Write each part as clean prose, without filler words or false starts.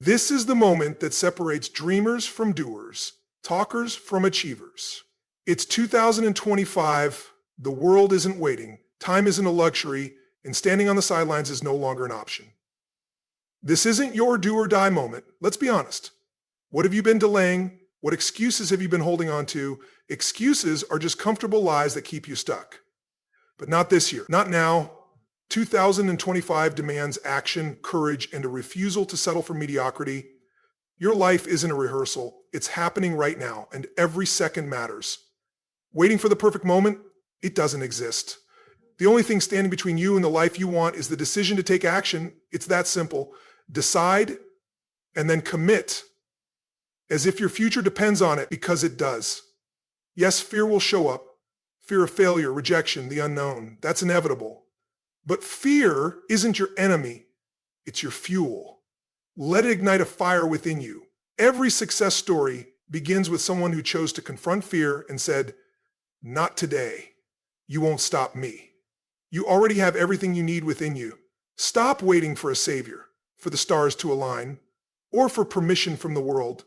This is the moment that separates dreamers from doers, talkers from achievers. It's 2025. The world isn't waiting. Time isn't a luxury, and standing on the sidelines is no longer an option. This isn't your do or die moment. Let's be honest. What have you been delaying? What excuses have you been holding on to? Excuses are just comfortable lies that keep you stuck. But not this year. Not now. 2025 demands action, courage, and a refusal to settle for mediocrity. Your life isn't a rehearsal. It's happening right now, and every second matters. Waiting for the perfect moment? It doesn't exist. The only thing standing between you and the life you want is the decision to take action. It's that simple. Decide and then commit as if your future depends on it, because it does. Yes, fear will show up. Fear of failure, rejection, the unknown. That's inevitable. But fear isn't your enemy. It's your fuel. Let it ignite a fire within you. Every success story begins with someone who chose to confront fear and said, "Not today. You won't stop me." You already have everything you need within you. Stop waiting for a savior, for the stars to align, or for permission from the world.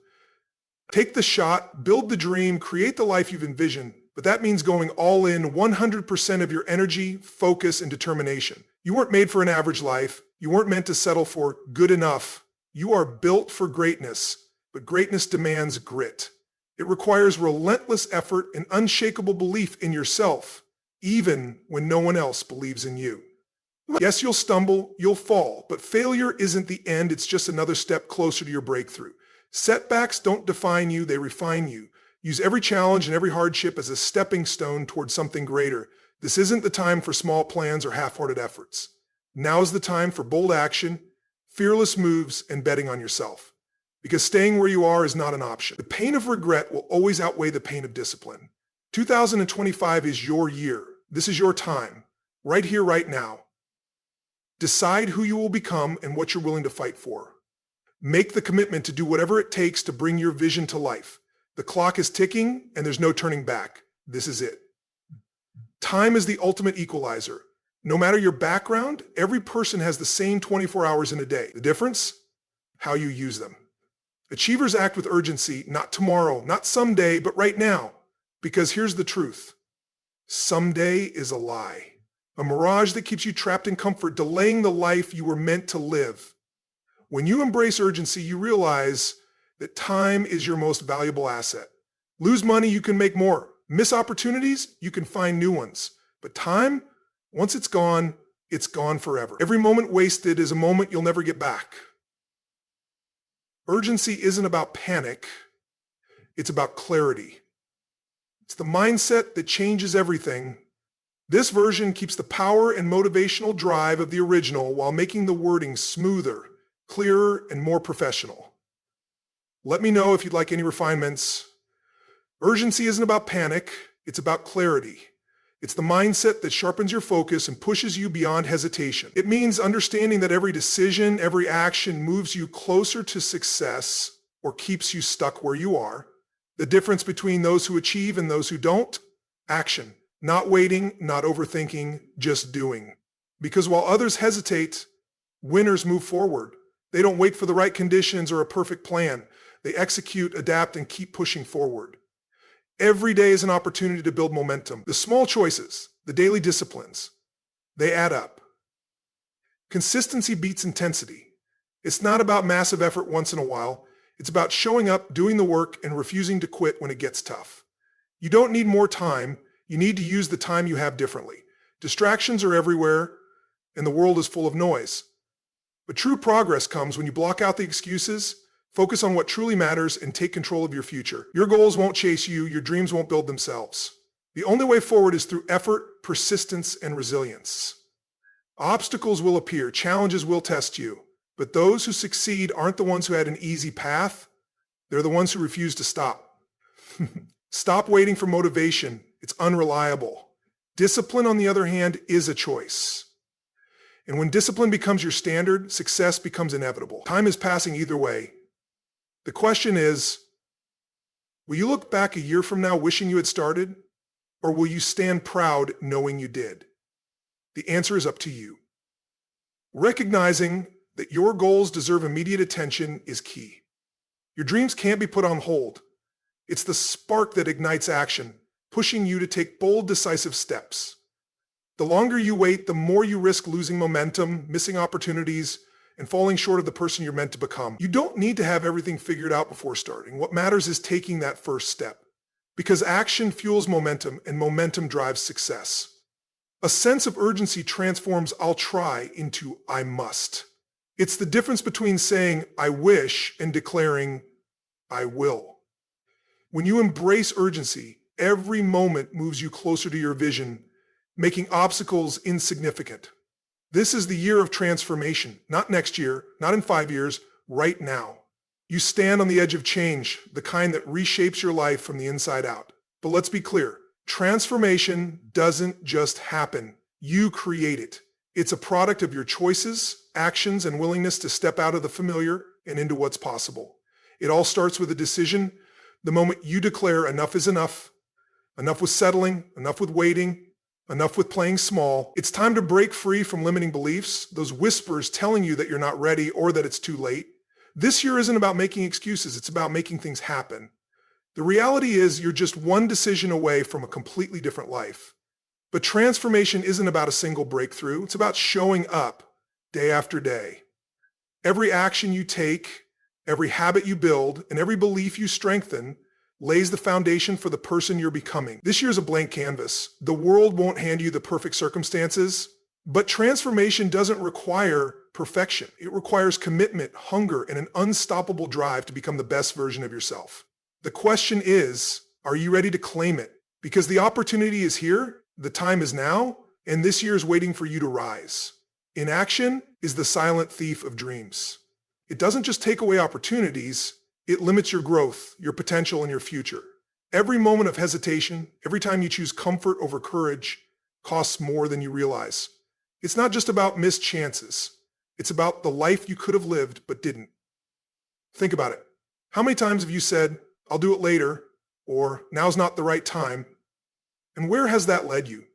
Take the shot, build the dream, create the life you've envisioned, but that means going all in 100% of your energy, focus, and determination. You weren't made for an average life. You weren't meant to settle for good enough. You are built for greatness, but greatness demands grit. It requires relentless effort and unshakable belief in yourself, even when no one else believes in you. Yes, you'll stumble, you'll fall, but failure isn't the end. It's just another step closer to your breakthrough. Setbacks don't define you, they refine you. Use every challenge and every hardship as a stepping stone towards something greater. This isn't the time for small plans or half-hearted efforts. Now is the time for bold action, fearless moves, and betting on yourself. Because staying where you are is not an option. The pain of regret will always outweigh the pain of discipline. 2025 is your year. This is your time. Right here, right now. Decide who you will become and what you're willing to fight for. Make the commitment to do whatever it takes to bring your vision to life. The clock is ticking and there's no turning back. This is it. Time is the ultimate equalizer. No matter your background, every person has the same 24 hours in a day. The difference? How you use them. Achievers act with urgency, not tomorrow, not someday, but right now. Because here's the truth. Someday is a lie. A mirage that keeps you trapped in comfort, delaying the life you were meant to live. When you embrace urgency, you realize that time is your most valuable asset. Lose money, you can make more. Miss opportunities, you can find new ones. But time, once it's gone forever. Every moment wasted is a moment you'll never get back. Urgency isn't about panic. It's about clarity. It's the mindset that changes everything. This version keeps the power and motivational drive of the original while making the wording smoother, clearer, and more professional. Let me know if you'd like any refinements. Urgency isn't about panic, it's about clarity. It's the mindset that sharpens your focus and pushes you beyond hesitation. It means understanding that every decision, every action moves you closer to success or keeps you stuck where you are. The difference between those who achieve and those who don't? Action. Not waiting, not overthinking, just doing. Because while others hesitate, winners move forward. They don't wait for the right conditions or a perfect plan. They execute, adapt, and keep pushing forward. Every day is an opportunity to build momentum. The small choices, the daily disciplines, they add up. Consistency beats intensity. It's not about massive effort once in a while. It's about showing up, doing the work, and refusing to quit when it gets tough. You don't need more time. You need to use the time you have differently. Distractions are everywhere, and the world is full of noise. But true progress comes when you block out the excuses, focus on what truly matters, and take control of your future. Your goals won't chase you. Your dreams won't build themselves. The only way forward is through effort, persistence, and resilience. Obstacles will appear. Challenges will test you. But those who succeed aren't the ones who had an easy path. They're the ones who refuse to stop. Stop waiting for motivation. It's unreliable. Discipline, on the other hand, is a choice. And when discipline becomes your standard, success becomes inevitable. Time is passing either way. The question is, will you look back a year from now wishing you had started? Or will you stand proud knowing you did? The answer is up to you. Recognizing that your goals deserve immediate attention is key. Your dreams can't be put on hold. It's the spark that ignites action, pushing you to take bold, decisive steps. The longer you wait, the more you risk losing momentum, missing opportunities, and falling short of the person you're meant to become. You don't need to have everything figured out before starting. What matters is taking that first step. Because action fuels momentum, and momentum drives success. A sense of urgency transforms "I'll try" into "I must." It's the difference between saying "I wish" and declaring "I will." When you embrace urgency, every moment moves you closer to your vision, making obstacles insignificant. This is the year of transformation, not next year, not in 5 years, right now. You stand on the edge of change, the kind that reshapes your life from the inside out. But let's be clear, transformation doesn't just happen. You create it. It's a product of your choices, actions, and willingness to step out of the familiar and into what's possible. It all starts with a decision. The moment you declare enough is enough, enough with settling, enough with waiting, enough with playing small, it's time to break free from limiting beliefs, those whispers telling you that you're not ready or that it's too late. This year isn't about making excuses, it's about making things happen. The reality is you're just one decision away from a completely different life. But transformation isn't about a single breakthrough, it's about showing up day after day. Every action you take, every habit you build, and every belief you strengthen lays the foundation for the person you're becoming. This year's a blank canvas. The world won't hand you the perfect circumstances, but transformation doesn't require perfection. It requires commitment, hunger, and an unstoppable drive to become the best version of yourself. The question is, are you ready to claim it? Because the opportunity is here, the time is now, and this year is waiting for you to rise. Inaction is the silent thief of dreams. It doesn't just take away opportunities, it limits your growth, your potential, and your future. Every moment of hesitation, every time you choose comfort over courage, costs more than you realize. It's not just about missed chances. It's about the life you could have lived but didn't. Think about it. How many times have you said, "I'll do it later," or "now's not the right time"? And where has that led you?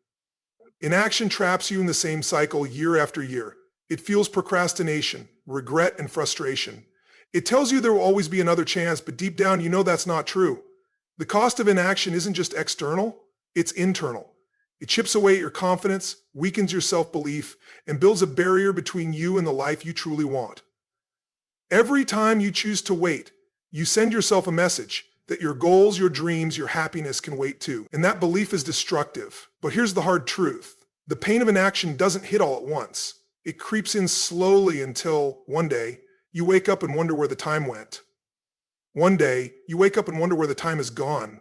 Inaction traps you in the same cycle year after year. It fuels procrastination, regret, and frustration. It tells you there will always be another chance, but deep down you know that's not true. The cost of inaction isn't just external, it's internal. It chips away at your confidence, weakens your self-belief, and builds a barrier between you and the life you truly want. Every time you choose to wait, you send yourself a message that your goals, your dreams, your happiness can wait too. And that belief is destructive. But here's the hard truth. The pain of inaction doesn't hit all at once. It creeps in slowly until one day, you wake up and wonder where the time went. One day, you wake up and wonder where the time is gone,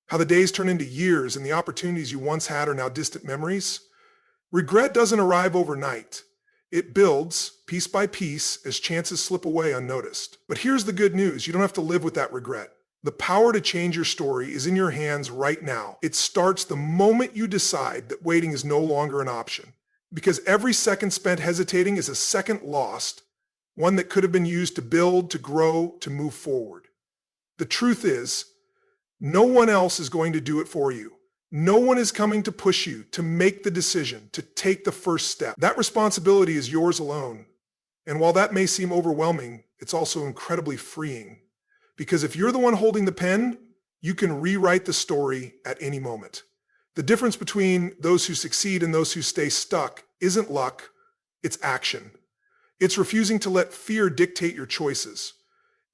how the days turn into years and the opportunities you once had are now distant memories. Regret doesn't arrive overnight. It builds, piece by piece, as chances slip away unnoticed. But here's the good news. You don't have to live with that regret. The power to change your story is in your hands right now. It starts the moment you decide that waiting is no longer an option. Because every second spent hesitating is a second lost, one that could have been used to build, to grow, to move forward. The truth is, no one else is going to do it for you. No one is coming to push you to make the decision, to take the first step. That responsibility is yours alone. And while that may seem overwhelming, it's also incredibly freeing. Because if you're the one holding the pen, you can rewrite the story at any moment. The difference between those who succeed and those who stay stuck isn't luck, it's action. It's refusing to let fear dictate your choices.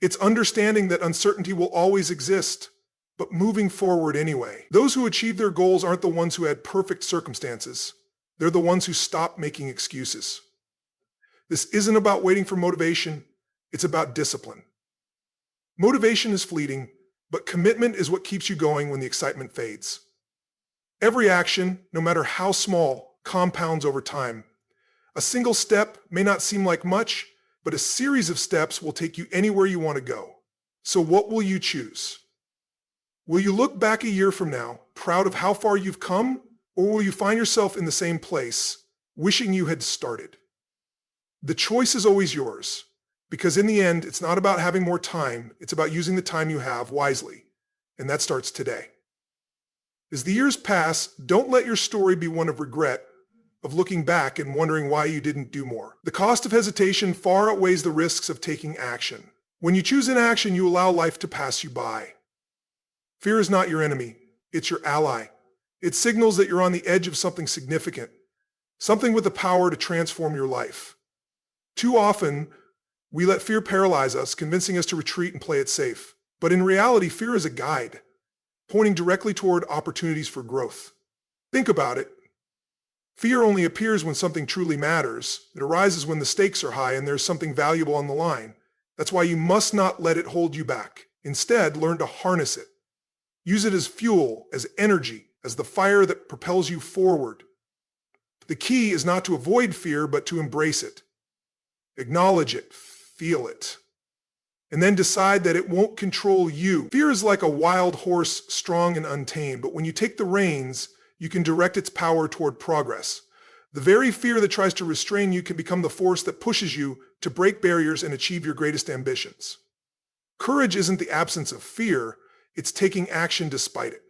It's understanding that uncertainty will always exist, but moving forward anyway. Those who achieve their goals aren't the ones who had perfect circumstances. They're the ones who stopped making excuses. This isn't about waiting for motivation, it's about discipline. Motivation is fleeting, but commitment is what keeps you going when the excitement fades. Every action, no matter how small, compounds over time. A single step may not seem like much, but a series of steps will take you anywhere you want to go. So what will you choose? Will you look back a year from now, proud of how far you've come, or will you find yourself in the same place, wishing you had started? The choice is always yours, because in the end, it's not about having more time, it's about using the time you have wisely, and that starts today. As the years pass, don't let your story be one of regret, of looking back and wondering why you didn't do more. The cost of hesitation far outweighs the risks of taking action. When you choose inaction, you allow life to pass you by. Fear is not your enemy. It's your ally. It signals that you're on the edge of something significant, something with the power to transform your life. Too often, we let fear paralyze us, convincing us to retreat and play it safe. But in reality, fear is a guide, pointing directly toward opportunities for growth. Think about it. Fear only appears when something truly matters. It arises when the stakes are high and there's something valuable on the line. That's why you must not let it hold you back. Instead, learn to harness it. Use it as fuel, as energy, as the fire that propels you forward. The key is not to avoid fear, but to embrace it. Acknowledge it, feel it, and then decide that it won't control you. Fear is like a wild horse, strong and untamed, but when you take the reins, you can direct its power toward progress. The very fear that tries to restrain you can become the force that pushes you to break barriers and achieve your greatest ambitions. Courage isn't the absence of fear, it's taking action despite it.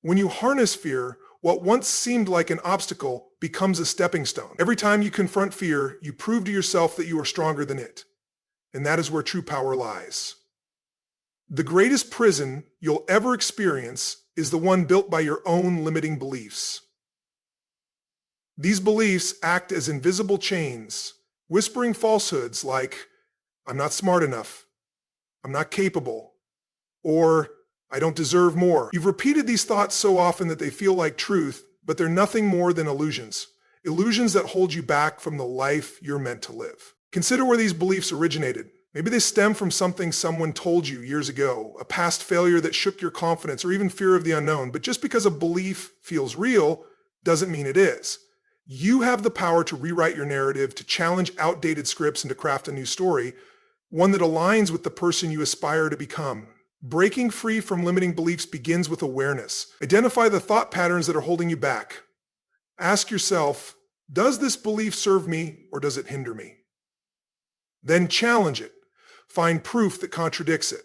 When you harness fear, what once seemed like an obstacle becomes a stepping stone. Every time you confront fear, you prove to yourself that you are stronger than it. And that is where true power lies. The greatest prison you'll ever experience is the one built by your own limiting beliefs. These beliefs act as invisible chains, whispering falsehoods like, "I'm not smart enough," "I'm not capable," or "I don't deserve more." You've repeated these thoughts so often that they feel like truth, but they're nothing more than illusions. Illusions that hold you back from the life you're meant to live. Consider where these beliefs originated. Maybe they stem from something someone told you years ago, a past failure that shook your confidence, or even fear of the unknown. But just because a belief feels real doesn't mean it is. You have the power to rewrite your narrative, to challenge outdated scripts, and to craft a new story, one that aligns with the person you aspire to become. Breaking free from limiting beliefs begins with awareness. Identify the thought patterns that are holding you back. Ask yourself, does this belief serve me or does it hinder me? Then challenge it. Find proof that contradicts it.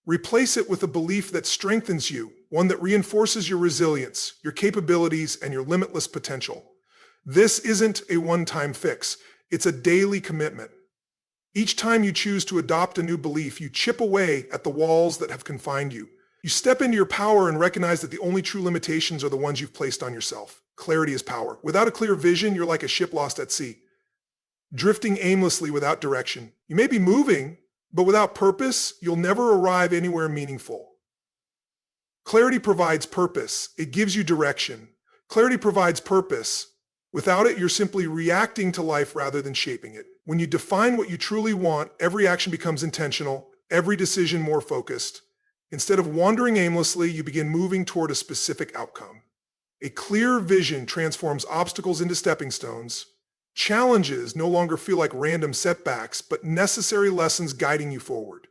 Replace it with a belief that strengthens you, one that reinforces your resilience, your capabilities, and your limitless potential. This isn't a one-time fix. It's a daily commitment. Each time you choose to adopt a new belief, you chip away at the walls that have confined you. You step into your power and recognize that the only true limitations are the ones you've placed on yourself. Clarity is power. Without a clear vision, you're like a ship lost at sea, drifting aimlessly without direction. You may be moving, but without purpose, you'll never arrive anywhere meaningful. Clarity provides purpose. It gives you direction. Clarity provides purpose. Without it, you're simply reacting to life rather than shaping it. When you define what you truly want, every action becomes intentional, every decision more focused. Instead of wandering aimlessly, you begin moving toward a specific outcome. A clear vision transforms obstacles into stepping stones. Challenges no longer feel like random setbacks, but necessary lessons guiding you forward.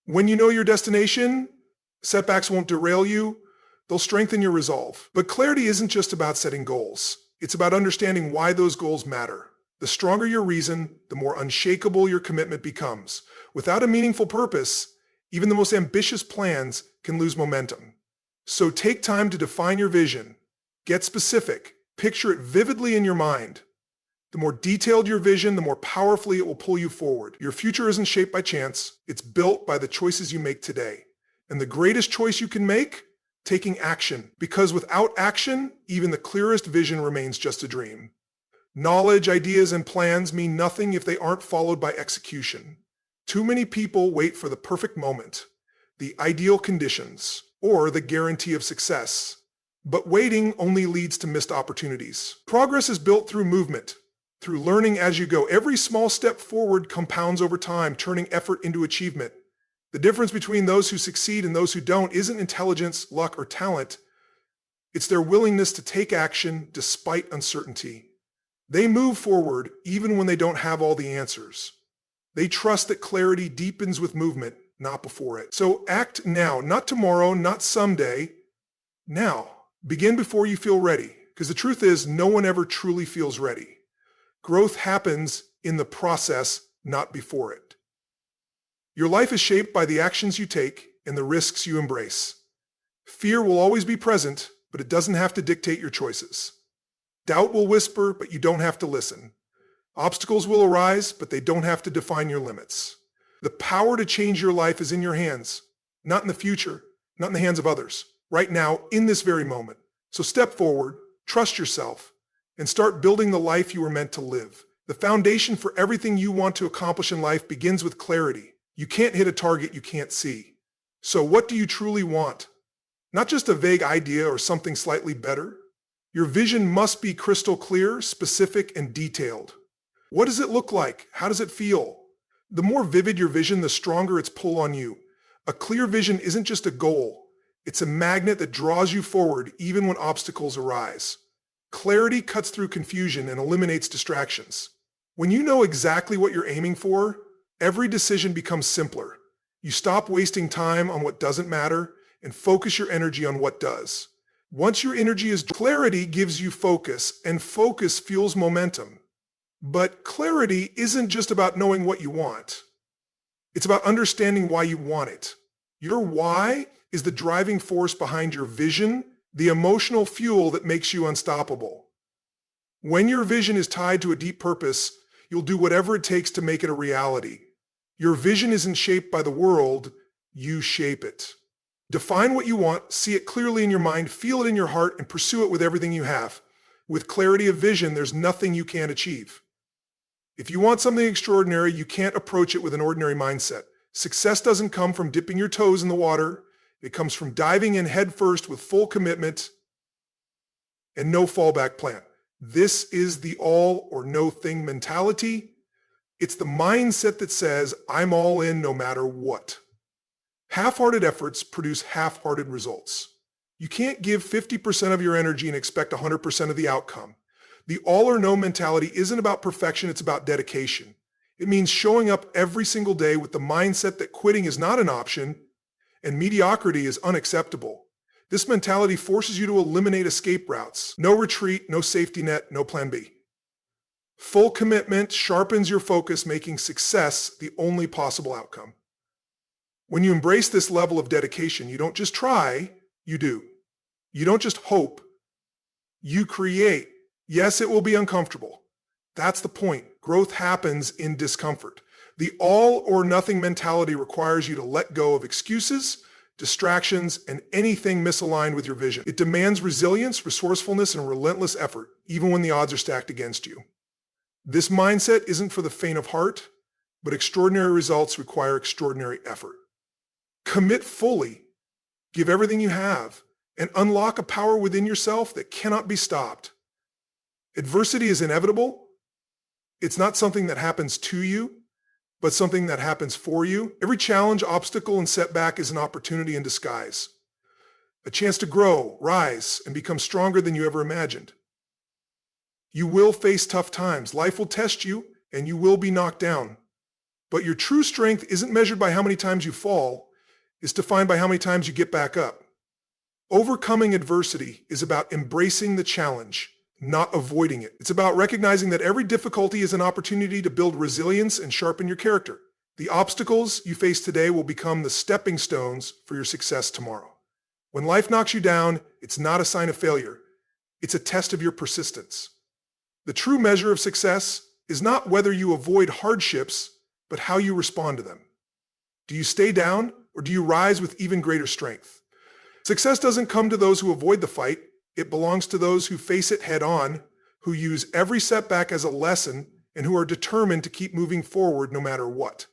When you know your destination, setbacks won't derail you, they'll strengthen your resolve. But clarity isn't just about setting goals. It's about understanding why those goals matter. The stronger your reason, the more unshakable your commitment becomes. Without a meaningful purpose, even the most ambitious plans can lose momentum. So take time to define your vision. Get specific. Picture it vividly in your mind. The more detailed your vision, the more powerfully it will pull you forward. Your future isn't shaped by chance. It's built by the choices you make today. And the greatest choice you can make? Taking action. Because without action, even the clearest vision remains just a dream. Knowledge, ideas, and plans mean nothing if they aren't followed by execution. Too many people wait for the perfect moment, the ideal conditions, or the guarantee of success. But waiting only leads to missed opportunities. Progress is built through movement, through learning as you go. Every small step forward compounds over time, turning effort into achievement. The difference between those who succeed and those who don't isn't intelligence, luck, or talent. It's their willingness to take action despite uncertainty. They move forward even when they don't have all the answers. They trust that clarity deepens with movement, not before it. So act now, not tomorrow, not someday. Now. Begin before you feel ready, because the truth is no one ever truly feels ready. Growth happens in the process, not before it. Your life is shaped by the actions you take and the risks you embrace. Fear will always be present, but it doesn't have to dictate your choices. Doubt will whisper, but you don't have to listen. Obstacles will arise, but they don't have to define your limits. The power to change your life is in your hands, not in the future, not in the hands of others, right now, in this very moment. So step forward, trust yourself, and start building the life you were meant to live. The foundation for everything you want to accomplish in life begins with clarity. You can't hit a target you can't see. So what do you truly want? Not just a vague idea or something slightly better. Your vision must be crystal clear, specific, and detailed. What does it look like? How does it feel? The more vivid your vision, the stronger its pull on you. A clear vision isn't just a goal. It's a magnet that draws you forward even when obstacles arise. Clarity cuts through confusion and eliminates distractions. When you know exactly what you're aiming for, every decision becomes simpler. You stop wasting time on what doesn't matter and focus your energy on what does. Once your energy is, clarity gives you focus, and focus fuels momentum. But clarity isn't just about knowing what you want. It's about understanding why you want it. Your why is the driving force behind your vision, the emotional fuel that makes you unstoppable. When your vision is tied to a deep purpose, you'll do whatever it takes to make it a reality. Your vision isn't shaped by the world, you shape it. Define what you want, see it clearly in your mind, feel it in your heart, and pursue it with everything you have. With clarity of vision, there's nothing you can't achieve. If you want something extraordinary, you can't approach it with an ordinary mindset. Success doesn't come from dipping your toes in the water. It comes from diving in headfirst with full commitment and no fallback plan. This is the all or no thing mentality. It's the mindset that says, I'm all in no matter what. Half-hearted efforts produce half-hearted results. You can't give 50% of your energy and expect 100% of the outcome. The all or no mentality isn't about perfection, it's about dedication. It means showing up every single day with the mindset that quitting is not an option and mediocrity is unacceptable. This mentality forces you to eliminate escape routes. No retreat, no safety net, no plan B. Full commitment sharpens your focus, making success the only possible outcome. When you embrace this level of dedication, you don't just try, you do. You don't just hope, you create. Yes, it will be uncomfortable. That's the point. Growth happens in discomfort. The all or nothing mentality requires you to let go of excuses, distractions, and anything misaligned with your vision. It demands resilience, resourcefulness, and relentless effort, even when the odds are stacked against you. This mindset isn't for the faint of heart, but extraordinary results require extraordinary effort. Commit fully, give everything you have, and unlock a power within yourself that cannot be stopped. Adversity is inevitable. It's not something that happens to you, but something that happens for you. Every challenge, obstacle, and setback is an opportunity in disguise. A chance to grow, rise, and become stronger than you ever imagined. You will face tough times. Life will test you, and you will be knocked down. But your true strength isn't measured by how many times you fall. It's defined by how many times you get back up. Overcoming adversity is about embracing the challenge, not avoiding it. It's about recognizing that every difficulty is an opportunity to build resilience and sharpen your character. The obstacles you face today will become the stepping stones for your success tomorrow. When life knocks you down, it's not a sign of failure. It's a test of your persistence. The true measure of success is not whether you avoid hardships, but how you respond to them. Do you stay down, or do you rise with even greater strength? Success doesn't come to those who avoid the fight. It belongs to those who face it head on, who use every setback as a lesson, and who are determined to keep moving forward no matter what.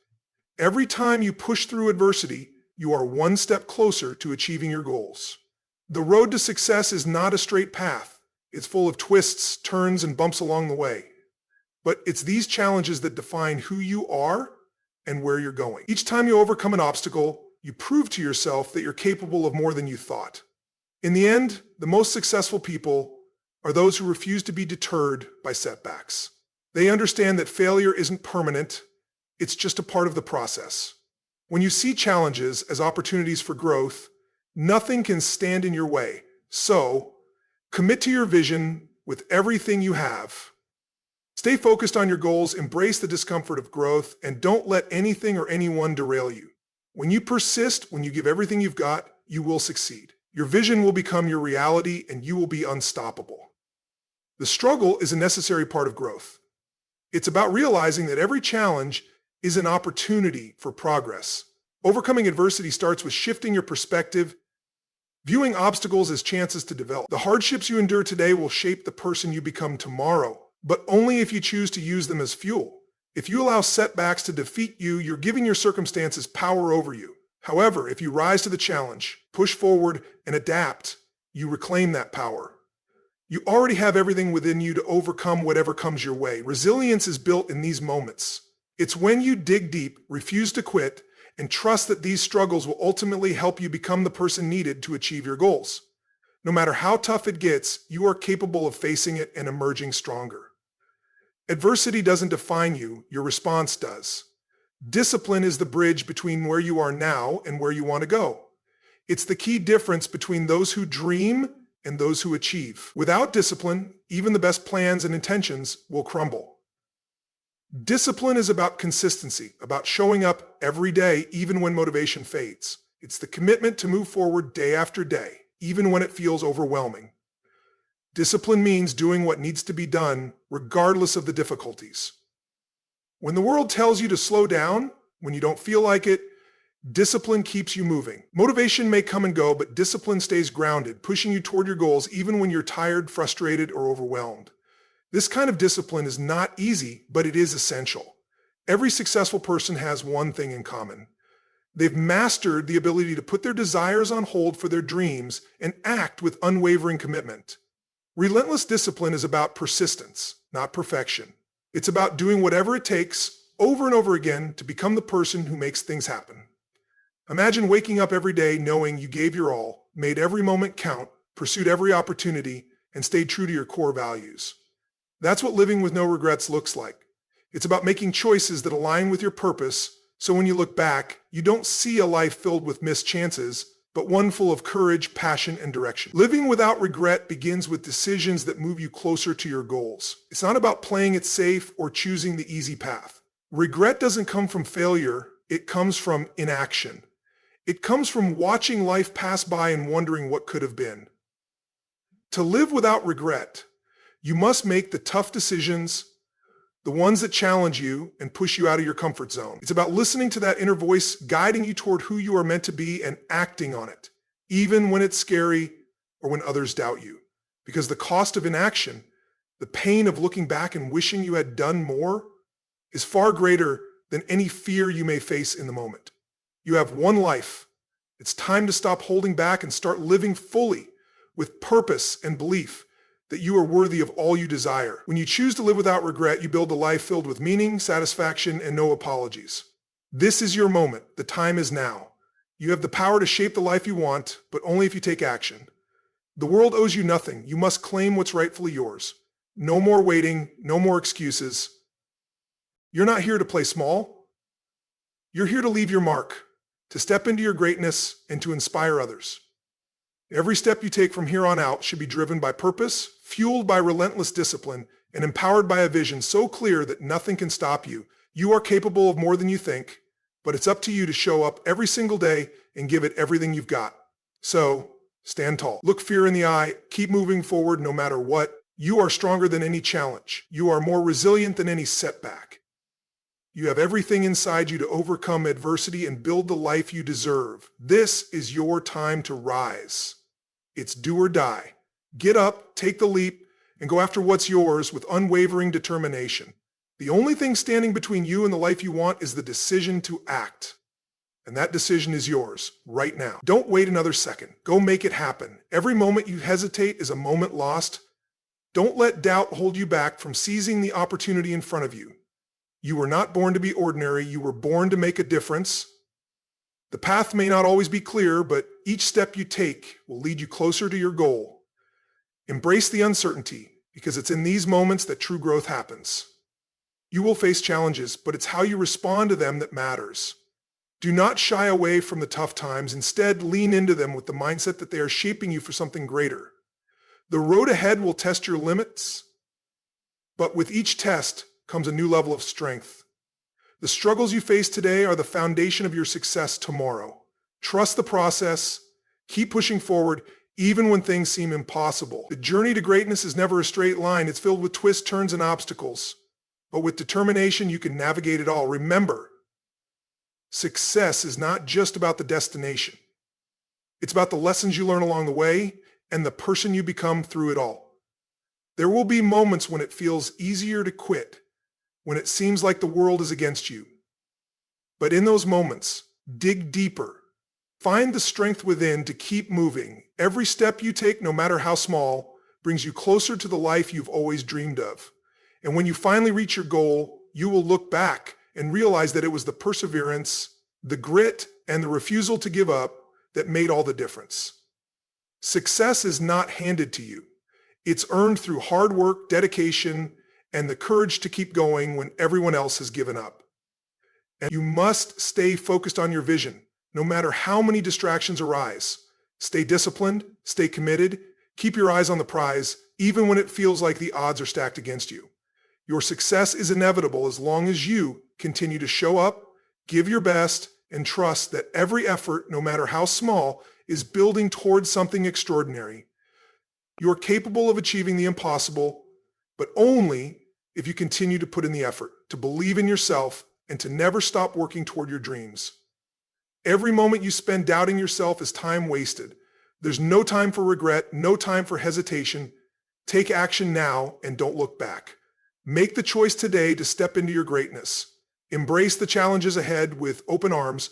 Every time you push through adversity, you are one step closer to achieving your goals. The road to success is not a straight path. It's full of twists, turns, and bumps along the way. But it's these challenges that define who you are and where you're going. Each time you overcome an obstacle, you prove to yourself that you're capable of more than you thought. In the end, the most successful people are those who refuse to be deterred by setbacks. They understand that failure isn't permanent, it's just a part of the process. When you see challenges as opportunities for growth, nothing can stand in your way. So, commit to your vision with everything you have. Stay focused on your goals, embrace the discomfort of growth, and don't let anything or anyone derail you. When you persist, when you give everything you've got, you will succeed. Your vision will become your reality, and you will be unstoppable. The struggle is a necessary part of growth. It's about realizing that every challenge is an opportunity for progress. Overcoming adversity starts with shifting your perspective, viewing obstacles as chances to develop. The hardships you endure today will shape the person you become tomorrow, but only if you choose to use them as fuel. If you allow setbacks to defeat you, you're giving your circumstances power over you. However, if you rise to the challenge, push forward, and adapt, you reclaim that power. You already have everything within you to overcome whatever comes your way. Resilience is built in these moments. It's when you dig deep, refuse to quit, and trust that these struggles will ultimately help you become the person needed to achieve your goals. No matter how tough it gets, you are capable of facing it and emerging stronger. Adversity doesn't define you, your response does. Discipline is the bridge between where you are now and where you want to go. It's the key difference between those who dream and those who achieve. Without discipline, even the best plans and intentions will crumble. Discipline is about consistency, about showing up every day, even when motivation fades. It's the commitment to move forward day after day, even when it feels overwhelming. Discipline means doing what needs to be done, regardless of the difficulties. When the world tells you to slow down, when you don't feel like it, discipline keeps you moving. Motivation may come and go, but discipline stays grounded, pushing you toward your goals even when you're tired, frustrated, or overwhelmed. This kind of discipline is not easy, but it is essential. Every successful person has one thing in common. They've mastered the ability to put their desires on hold for their dreams and act with unwavering commitment. Relentless discipline is about persistence, not perfection. It's about doing whatever it takes over and over again to become the person who makes things happen. Imagine waking up every day knowing you gave your all, made every moment count, pursued every opportunity, and stayed true to your core values. That's what living with no regrets looks like. It's about making choices that align with your purpose, so when you look back, you don't see a life filled with missed chances, but one full of courage, passion, and direction. Living without regret begins with decisions that move you closer to your goals. It's not about playing it safe or choosing the easy path. Regret doesn't come from failure, it comes from inaction. It comes from watching life pass by and wondering what could have been. To live without regret, you must make the tough decisions, the ones that challenge you and push you out of your comfort zone. It's about listening to that inner voice, guiding you toward who you are meant to be and acting on it, even when it's scary or when others doubt you. Because the cost of inaction, the pain of looking back and wishing you had done more, is far greater than any fear you may face in the moment. You have one life. It's time to stop holding back and start living fully with purpose and belief that you are worthy of all you desire. When you choose to live without regret, you build a life filled with meaning, satisfaction, and no apologies. This is your moment. The time is now. You have the power to shape the life you want, but only if you take action. The world owes you nothing. You must claim what's rightfully yours. No more waiting, no more excuses. You're not here to play small. You're here to leave your mark, to step into your greatness, and to inspire others. Every step you take from here on out should be driven by purpose, fueled by relentless discipline, and empowered by a vision so clear that nothing can stop you. You are capable of more than you think, but it's up to you to show up every single day and give it everything you've got. So, stand tall. Look fear in the eye. Keep moving forward no matter what. You are stronger than any challenge. You are more resilient than any setback. You have everything inside you to overcome adversity and build the life you deserve. This is your time to rise. It's do or die. Get up, take the leap, and go after what's yours with unwavering determination. The only thing standing between you and the life you want is the decision to act. And that decision is yours right now. Don't wait another second. Go make it happen. Every moment you hesitate is a moment lost. Don't let doubt hold you back from seizing the opportunity in front of you. You were not born to be ordinary. You were born to make a difference. The path may not always be clear, but each step you take will lead you closer to your goal. Embrace the uncertainty, because it's in these moments that true growth happens. You will face challenges, but it's how you respond to them that matters. Do not shy away from the tough times. Instead, lean into them with the mindset that they are shaping you for something greater. The road ahead will test your limits, but with each test comes a new level of strength. The struggles you face today are the foundation of your success tomorrow. Trust the process, keep pushing forward, even when things seem impossible. The journey to greatness is never a straight line. It's filled with twists, turns, and obstacles. But with determination, you can navigate it all. Remember, success is not just about the destination. It's about the lessons you learn along the way and the person you become through it all. There will be moments when it feels easier to quit, when it seems like the world is against you. But in those moments, dig deeper. Find the strength within to keep moving. Every step you take, no matter how small, brings you closer to the life you've always dreamed of. And when you finally reach your goal, you will look back and realize that it was the perseverance, the grit, and the refusal to give up that made all the difference. Success is not handed to you. It's earned through hard work, dedication, and the courage to keep going when everyone else has given up. And you must stay focused on your vision, no matter how many distractions arise. Stay disciplined, stay committed, keep your eyes on the prize, even when it feels like the odds are stacked against you. Your success is inevitable as long as you continue to show up, give your best, and trust that every effort, no matter how small, is building towards something extraordinary. You're capable of achieving the impossible, but only if you continue to put in the effort, to believe in yourself, and to never stop working toward your dreams. Every moment you spend doubting yourself is time wasted. There's no time for regret, no time for hesitation. Take action now and don't look back. Make the choice today to step into your greatness. Embrace the challenges ahead with open arms,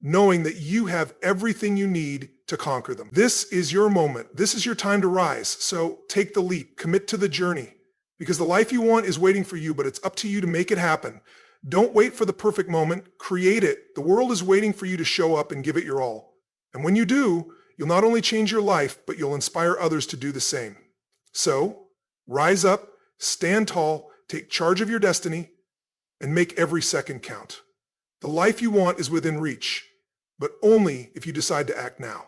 knowing that you have everything you need to conquer them. This is your moment. This is your time to rise. So take the leap, commit to the journey, because the life you want is waiting for you, but it's up to you to make it happen. Don't wait for the perfect moment. Create it. The world is waiting for you to show up and give it your all. And when you do, you'll not only change your life, but you'll inspire others to do the same. So, rise up, stand tall, take charge of your destiny, and make every second count. The life you want is within reach, but only if you decide to act now.